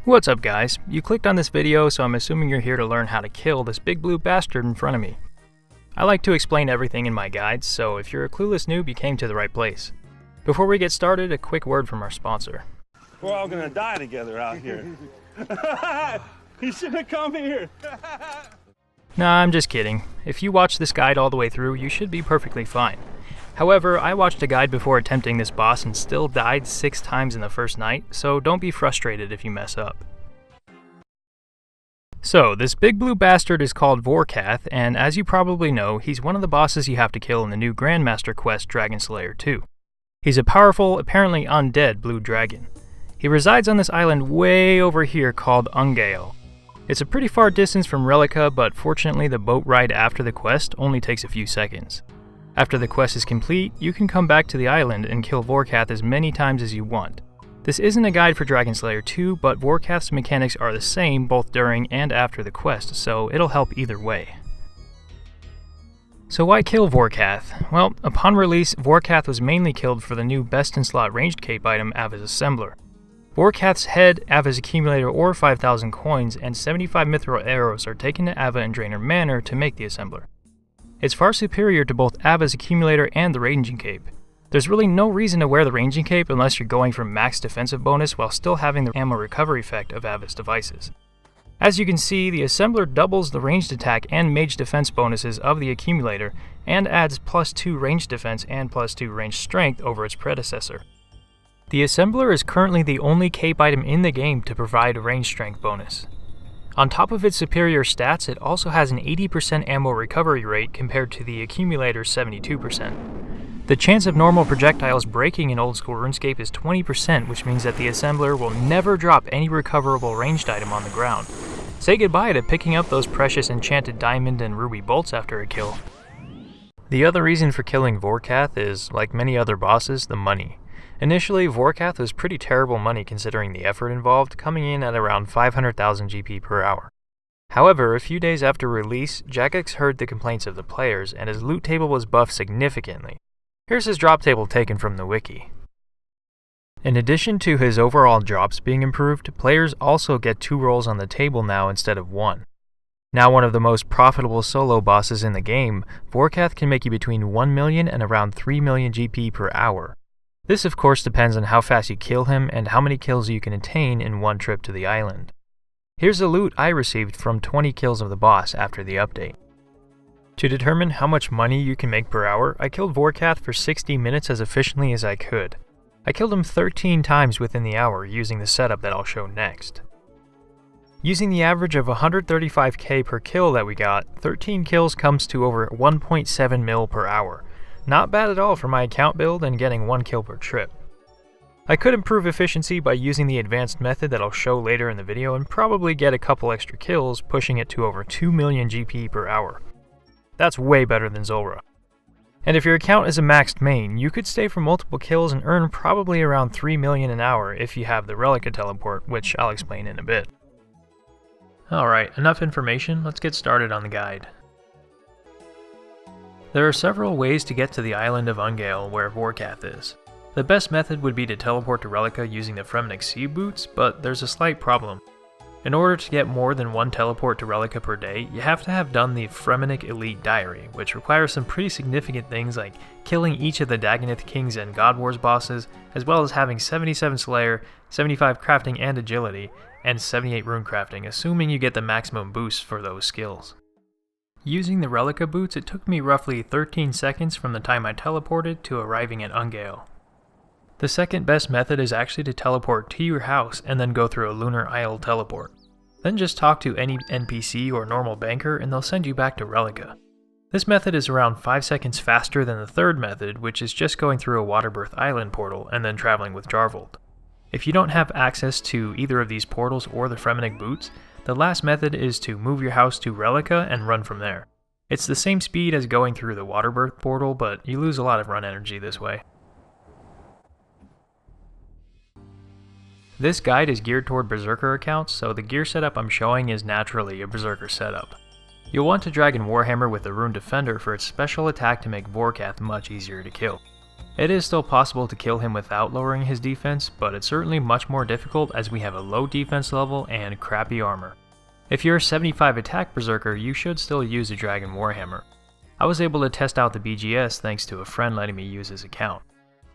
What's up guys? You clicked on this video, so I'm assuming you're here to learn how to kill this big blue bastard in front of me. I like to explain everything in my guides, so if you're a clueless noob, you came to the right place. Before we get started, a quick word from our sponsor. We're all gonna die together out here. You should have come here. Nah, I'm just kidding. If you watch this guide all the way through, you should be perfectly fine. However, I watched a guide before attempting this boss and still died 6 times in the first night, so don't be frustrated if you mess up. So, this big blue bastard is called Vorkath, and as you probably know, he's one of the bosses you have to kill in the new Grandmaster quest Dragon Slayer 2. He's a powerful, apparently undead blue dragon. He resides on this island way over here called Ungeo. It's a pretty far distance from Relica, but fortunately the boat ride after the quest only takes a few seconds. After the quest is complete, you can come back to the island and kill Vorkath as many times as you want. This isn't a guide for Dragon Slayer 2, but Vorkath's mechanics are the same both during and after the quest, so it'll help either way. So why kill Vorkath? Well, upon release, Vorkath was mainly killed for the new best-in-slot ranged cape item, Ava's Assembler. Vorkath's head, Ava's Accumulator or 5,000 coins, and 75 mithril arrows are taken to Ava and drain her mana to make the Assembler. It's far superior to both Ava's Accumulator and the Ranging Cape. There's really no reason to wear the Ranging Cape unless you're going for max defensive bonus while still having the ammo recovery effect of Ava's devices. As you can see, the Assembler doubles the ranged attack and mage defense bonuses of the Accumulator and adds +2 ranged defense and +2 ranged strength over its predecessor. The Assembler is currently the only cape item in the game to provide a range strength bonus. On top of its superior stats, it also has an 80% ammo recovery rate compared to the Accumulator's 72%. The chance of normal projectiles breaking in old school RuneScape is 20%, which means that the Assembler will never drop any recoverable ranged item on the ground. Say goodbye to picking up those precious enchanted diamond and ruby bolts after a kill. The other reason for killing Vorkath is, like many other bosses, the money. Initially, Vorkath was pretty terrible money considering the effort involved, coming in at around 500,000 GP per hour. However, a few days after release, Jagex heard the complaints of the players, and his loot table was buffed significantly. Here's his drop table taken from the wiki. In addition to his overall drops being improved, players also get 2 rolls on the table now instead of 1. Now one of the most profitable solo bosses in the game, Vorkath can make you between 1 million and around 3 million GP per hour. This of course depends on how fast you kill him and how many kills you can attain in one trip to the island. Here's the loot I received from 20 kills of the boss after the update. To determine how much money you can make per hour, I killed Vorkath for 60 minutes as efficiently as I could. I killed him 13 times within the hour using the setup that I'll show next. Using the average of 135k per kill that we got, 13 kills comes to over 1.7 mil per hour. Not bad at all for my account build and getting 1 kill per trip. I could improve efficiency by using the advanced method that I'll show later in the video and probably get a couple extra kills, pushing it to over 2 million GP per hour. That's way better than Zulrah. And if your account is a maxed main, you could stay for multiple kills and earn probably around 3 million an hour if you have the Relica teleport, which I'll explain in a bit. Alright, enough information, let's get started on the guide. There are several ways to get to the island of Ungeo where Vorkath is. The best method would be to teleport to Relica using the Fremenic sea boots, but there's a slight problem. In order to get more than 1 teleport to Relica per day, you have to have done the Fremenic Elite Diary, which requires some pretty significant things like killing each of the Daganith Kings and God Wars bosses, as well as having 77 Slayer, 75 Crafting and Agility, and 78 Rune Crafting, assuming you get the maximum boost for those skills. Using the Relica boots, it took me roughly 13 seconds from the time I teleported to arriving at Ungeo. The second best method is actually to teleport to your house and then go through a Lunar Isle teleport. Then just talk to any NPC or normal banker and they'll send you back to Relica. This method is around 5 seconds faster than the third method, which is just going through a Waterbirth Island portal and then traveling with Jarvold. If you don't have access to either of these portals or the Fremenic boots, the last method is to move your house to Relica and run from there. It's the same speed as going through the Waterbirth portal, but you lose a lot of run energy this way. This guide is geared toward Berserker accounts, so the gear setup I'm showing is naturally a Berserker setup. You'll want to Dragon Warhammer with the Rune Defender for its special attack to make Vorkath much easier to kill. It is still possible to kill him without lowering his defense, but it's certainly much more difficult as we have a low defense level and crappy armor. If you're a 75 attack berserker, you should still use a Dragon Warhammer. I was able to test out the BGS thanks to a friend letting me use his account.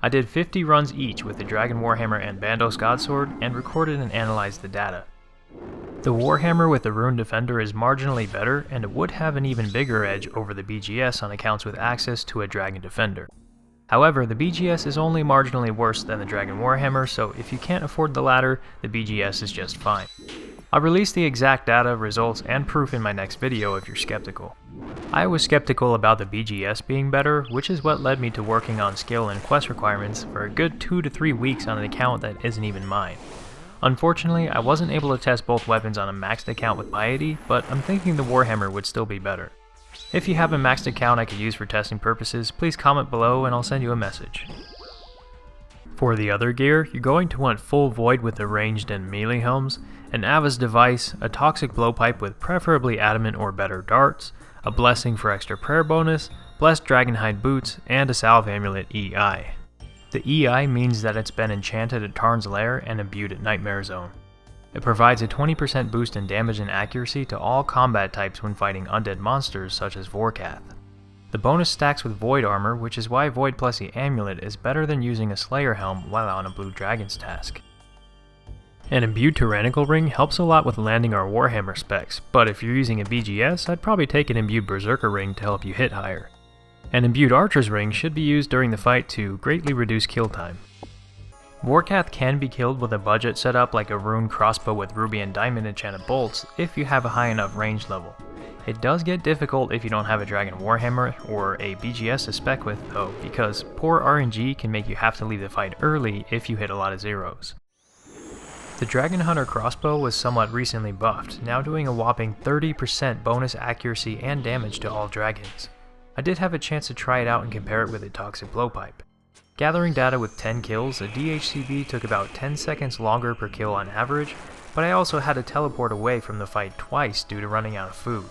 I did 50 runs each with the Dragon Warhammer and Bandos Godsword and recorded and analyzed the data. The Warhammer with the Rune Defender is marginally better, and it would have an even bigger edge over the BGS on accounts with access to a Dragon Defender. However, the BGS is only marginally worse than the Dragon Warhammer, so if you can't afford the latter, the BGS is just fine. I'll release the exact data, results, and proof in my next video if you're skeptical. I was skeptical about the BGS being better, which is what led me to working on skill and quest requirements for a good 2 to 3 weeks on an account that isn't even mine. Unfortunately, I wasn't able to test both weapons on a maxed account with piety, but I'm thinking the Warhammer would still be better. If you have a maxed account I could use for testing purposes, please comment below and I'll send you a message. For the other gear, you're going to want full void with the ranged and melee helms, an Ava's device, a toxic blowpipe with preferably adamant or better darts, a blessing for extra prayer bonus, blessed dragonhide boots, and a salve amulet EI. The EI means that it's been enchanted at Tarn's Lair and imbued at Nightmare Zone. It provides a 20% boost in damage and accuracy to all combat types when fighting undead monsters such as Vorkath. The bonus stacks with Void armor, which is why Void plus the amulet is better than using a Slayer helm while on a Blue Dragon's task. An imbued Tyrannical ring helps a lot with landing our Warhammer specs, but if you're using a BGS, I'd probably take an imbued Berserker ring to help you hit higher. An imbued Archer's ring should be used during the fight to greatly reduce kill time. Vorkath can be killed with a budget setup like a rune crossbow with ruby and diamond enchanted bolts if you have a high enough range level. It does get difficult if you don't have a Dragon Warhammer or a BGS to spec with though, because poor RNG can make you have to leave the fight early if you hit a lot of zeros. The Dragon Hunter crossbow was somewhat recently buffed, now doing a whopping 30% bonus accuracy and damage to all dragons. I did have a chance to try it out and compare it with a toxic blowpipe. Gathering data with 10 kills, a DHCB took about 10 seconds longer per kill on average, but I also had to teleport away from the fight twice due to running out of food.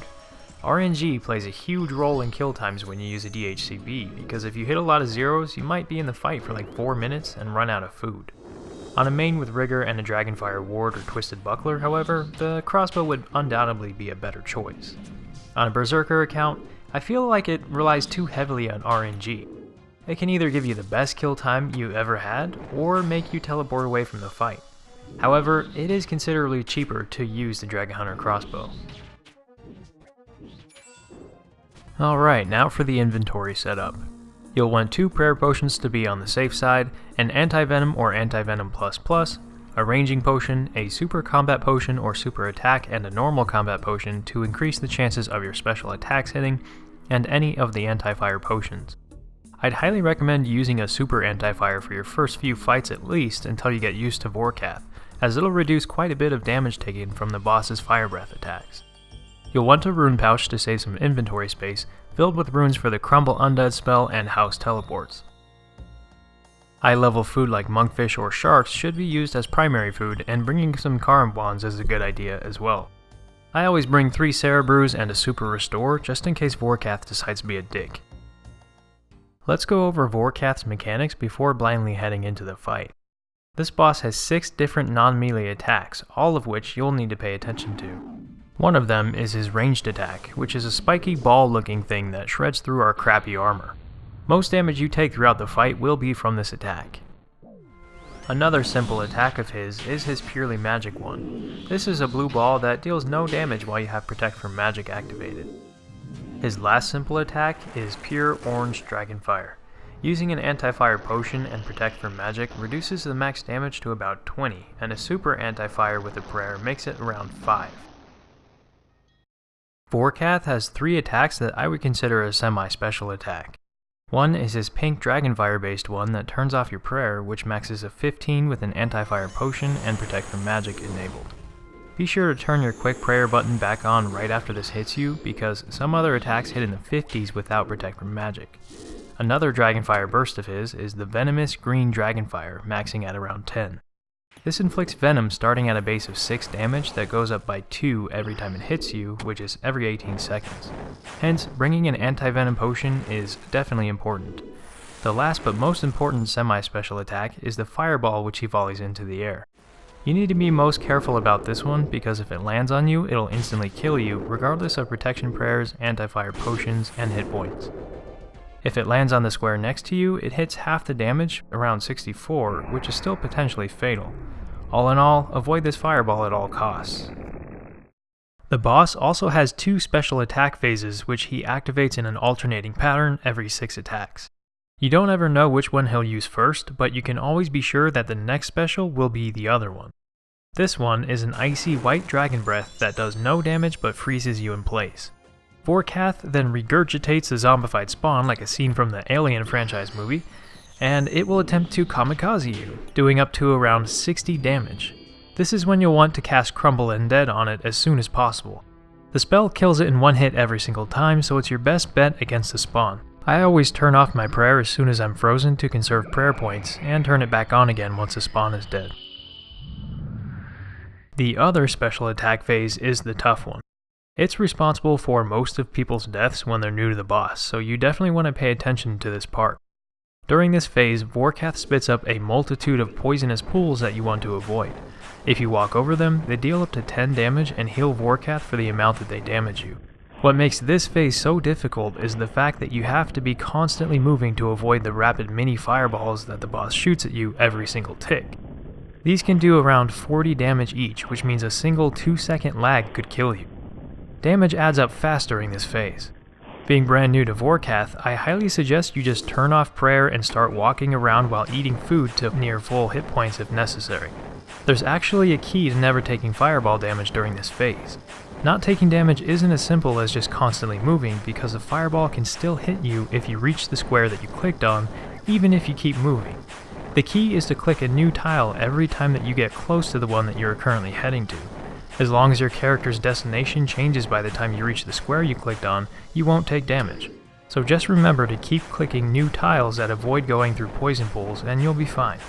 RNG plays a huge role in kill times when you use a DHCB, because if you hit a lot of zeros, you might be in the fight for like 4 minutes and run out of food. On a main with Rigor and a Dragonfire Ward or Twisted Buckler, however, the crossbow would undoubtedly be a better choice. On a Berserker account, I feel like it relies too heavily on RNG. It can either give you the best kill time you ever had, or make you teleport away from the fight. However, it is considerably cheaper to use the Dragon Hunter crossbow. Alright, now for the inventory setup. You'll want 2 prayer potions to be on the safe side, an anti-venom or anti-venom plus, a ranging potion, a super combat potion or super attack, and a normal combat potion to increase the chances of your special attacks hitting, and any of the anti-fire potions. I'd highly recommend using a super anti-fire for your first few fights at least until you get used to Vorkath, as it'll reduce quite a bit of damage taken from the boss's fire breath attacks. You'll want a rune pouch to save some inventory space, filled with runes for the Crumble Undead spell and house teleports. High level food like monkfish or sharks should be used as primary food, and bringing some Karambwans is a good idea as well. I always bring 3 Sarah Brews and a super restore just in case Vorkath decides to be a dick. Let's go over Vorkath's mechanics before blindly heading into the fight. This boss has 6 different non-melee attacks, all of which you'll need to pay attention to. One of them is his ranged attack, which is a spiky ball-looking thing that shreds through our crappy armor. Most damage you take throughout the fight will be from this attack. Another simple attack of his is his purely magic one. This is a blue ball that deals no damage while you have Protect from Magic activated. His last simple attack is pure orange Dragonfire. Using an anti-fire potion and Protect from Magic reduces the max damage to about 20, and a super anti-fire with a prayer makes it around 5. Vorkath has 3 attacks that I would consider a semi-special attack. One is his pink Dragonfire based one that turns off your prayer, which maxes a 15 with an anti-fire potion and Protect from Magic enabled. Be sure to turn your quick prayer button back on right after this hits you, because some other attacks hit in the 50s without Protect from Magic. Another Dragonfire burst of his is the venomous green Dragonfire, maxing at around 10. This inflicts venom starting at a base of 6 damage that goes up by 2 every time it hits you, which is every 18 seconds. Hence, bringing an anti-venom potion is definitely important. The last but most important semi-special attack is the fireball, which he volleys into the air. You need to be most careful about this one because if it lands on you, it'll instantly kill you regardless of protection prayers, anti-fire potions, and hit points. If it lands on the square next to you, it hits half the damage, around 64, which is still potentially fatal. All in all, avoid this fireball at all costs. The boss also has 2 special attack phases which he activates in an alternating pattern every 6 attacks. You don't ever know which one he'll use first, but you can always be sure that the next special will be the other one. This one is an icy white dragon breath that does no damage but freezes you in place. Vorkath then regurgitates the zombified spawn like a scene from the Alien franchise movie, and it will attempt to kamikaze you, doing up to around 60 damage. This is when you'll want to cast Crumble Undead on it as soon as possible. The spell kills it in one hit every single time, so it's your best bet against the spawn. I always turn off my prayer as soon as I'm frozen to conserve prayer points, and turn it back on again once the spawn is dead. The other special attack phase is the tough one. It's responsible for most of people's deaths when they're new to the boss, so you definitely want to pay attention to this part. During this phase, Vorkath spits up a multitude of poisonous pools that you want to avoid. If you walk over them, they deal up to 10 damage and heal Vorkath for the amount that they damage you. What makes this phase so difficult is the fact that you have to be constantly moving to avoid the rapid mini fireballs that the boss shoots at you every single tick. These can do around 40 damage each, which means a single 2-second lag could kill you. Damage adds up fast during this phase. Being brand new to Vorkath, I highly suggest you just turn off prayer and start walking around while eating food to near full hit points if necessary. There's actually a key to never taking fireball damage during this phase. Not taking damage isn't as simple as just constantly moving because a fireball can still hit you if you reach the square that you clicked on, even if you keep moving. The key is to click a new tile every time that you get close to the one that you're currently heading to. As long as your character's destination changes by the time you reach the square you clicked on, you won't take damage. So just remember to keep clicking new tiles that avoid going through poison pools and you'll be fine.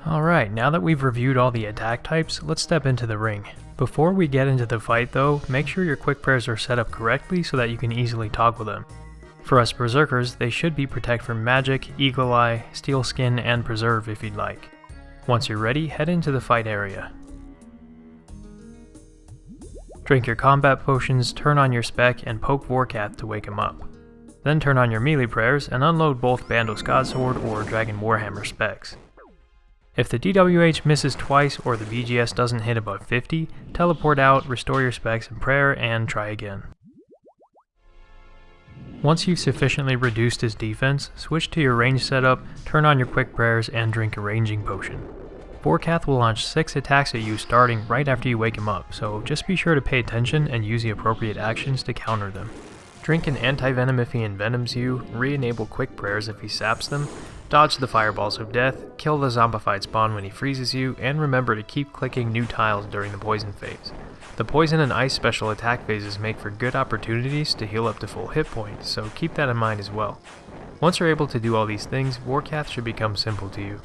Alright, now that we've reviewed all the attack types, let's step into the ring. Before we get into the fight though, make sure your quick prayers are set up correctly so that you can easily toggle them. For us berserkers, they should be Protect from Magic, Eagle Eye, Steel Skin, and Preserve if you'd like. Once you're ready, head into the fight area. Drink your combat potions, turn on your spec, and poke Vorkath to wake him up. Then turn on your melee prayers and unload both Bandos Godsword or Dragon Warhammer specs. If the DWH misses twice or the BGS doesn't hit above 50, teleport out, restore your specs and prayer, and try again. Once you've sufficiently reduced his defense, switch to your range setup, turn on your quick prayers, and drink a ranging potion. Vorkath will launch 6 attacks at you starting right after you wake him up, so just be sure to pay attention and use the appropriate actions to counter them. Drink an anti-venom if he envenoms you, re-enable quick prayers if he saps them, dodge the fireballs of death, kill the zombified spawn when he freezes you, and remember to keep clicking new tiles during the poison phase. The poison and ice special attack phases make for good opportunities to heal up to full hit points, so keep that in mind as well. Once you're able to do all these things, Vorkath should become simple to you.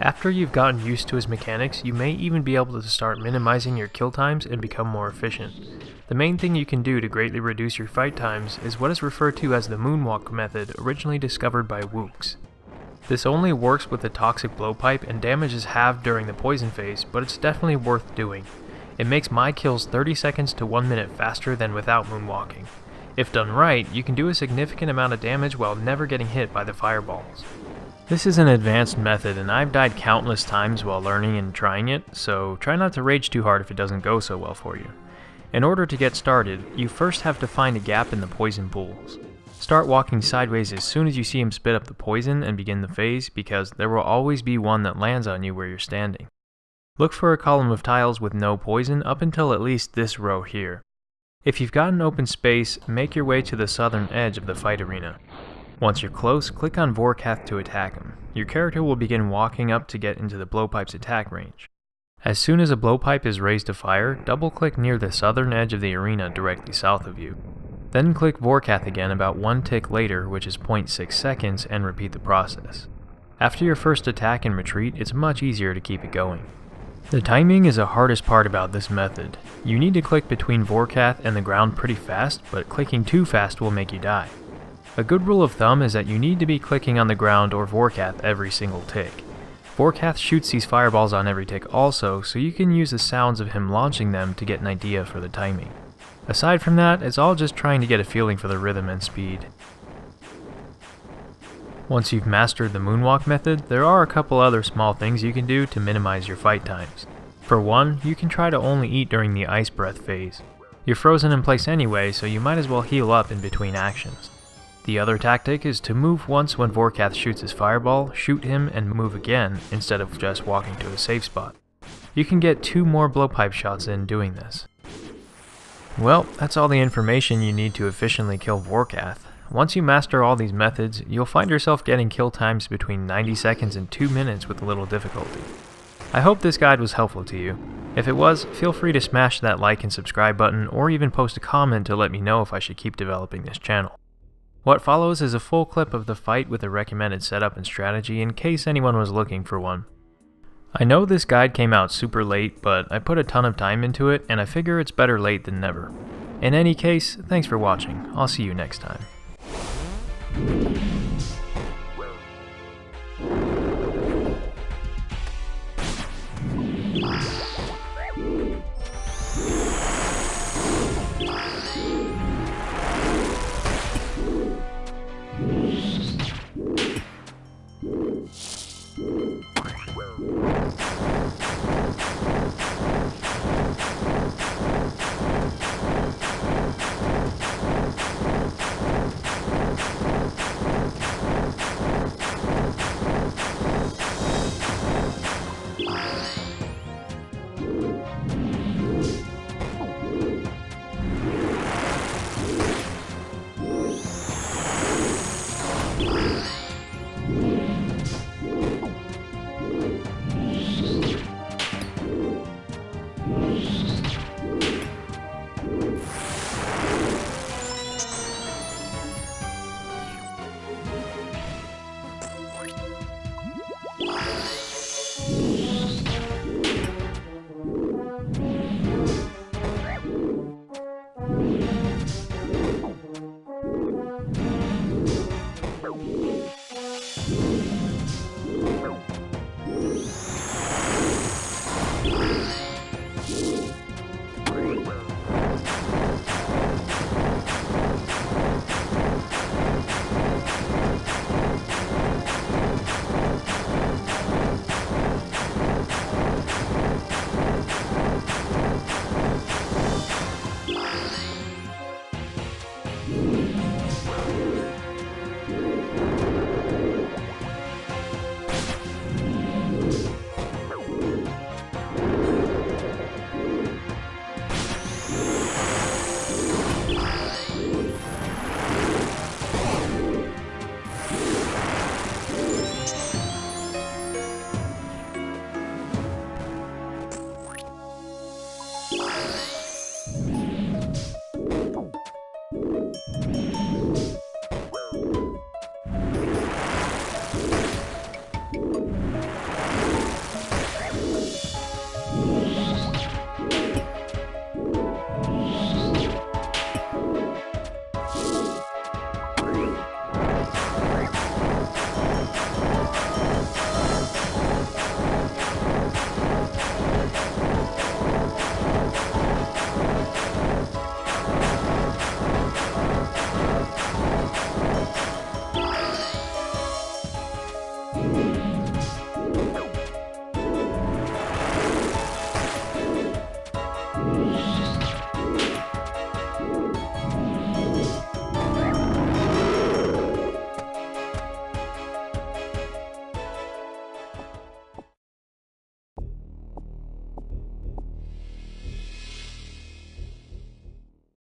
After you've gotten used to his mechanics, you may even be able to start minimizing your kill times and become more efficient. The main thing you can do to greatly reduce your fight times is what is referred to as the moonwalk method, originally discovered by Wooks. This only works with the toxic blowpipe and damage is halved during the poison phase, but it's definitely worth doing. It makes my kills 30 seconds to 1 minute faster than without moonwalking. If done right, you can do a significant amount of damage while never getting hit by the fireballs. This is an advanced method and I've died countless times while learning and trying it, so try not to rage too hard if it doesn't go so well for you. In order to get started, you first have to find a gap in the poison pools. Start walking sideways as soon as you see him spit up the poison and begin the phase, because there will always be one that lands on you where you're standing. Look for a column of tiles with no poison up until at least this row here. If you've got an open space, make your way to the southern edge of the fight arena. Once you're close, click on Vorkath to attack him. Your character will begin walking up to get into the blowpipe's attack range. As soon as a blowpipe is raised to fire, double-click near the southern edge of the arena directly south of you. Then click Vorkath again about 1 tick later, which is 0.6 seconds, and repeat the process. After your first attack and retreat, it's much easier to keep it going. The timing is the hardest part about this method. You need to click between Vorkath and the ground pretty fast, but clicking too fast will make you die. A good rule of thumb is that you need to be clicking on the ground or Vorkath every single tick. Vorkath shoots these fireballs on every tick also, so you can use the sounds of him launching them to get an idea for the timing. Aside from that, it's all just trying to get a feeling for the rhythm and speed. Once you've mastered the moonwalk method, there are a couple other small things you can do to minimize your fight times. For one, you can try to only eat during the ice breath phase. You're frozen in place anyway, so you might as well heal up in between actions. The other tactic is to move once when Vorkath shoots his fireball, shoot him, and move again, instead of just walking to a safe spot. You can get 2 more blowpipe shots in doing this. Well, that's all the information you need to efficiently kill Vorkath. Once you master all these methods, you'll find yourself getting kill times between 90 seconds and 2 minutes with little difficulty. I hope this guide was helpful to you. If it was, feel free to smash that like and subscribe button, or even post a comment to let me know if I should keep developing this channel. What follows is a full clip of the fight with a recommended setup and strategy in case anyone was looking for one. I know this guide came out super late, but I put a ton of time into it, and I figure it's better late than never. In any case, thanks for watching. I'll see you next time.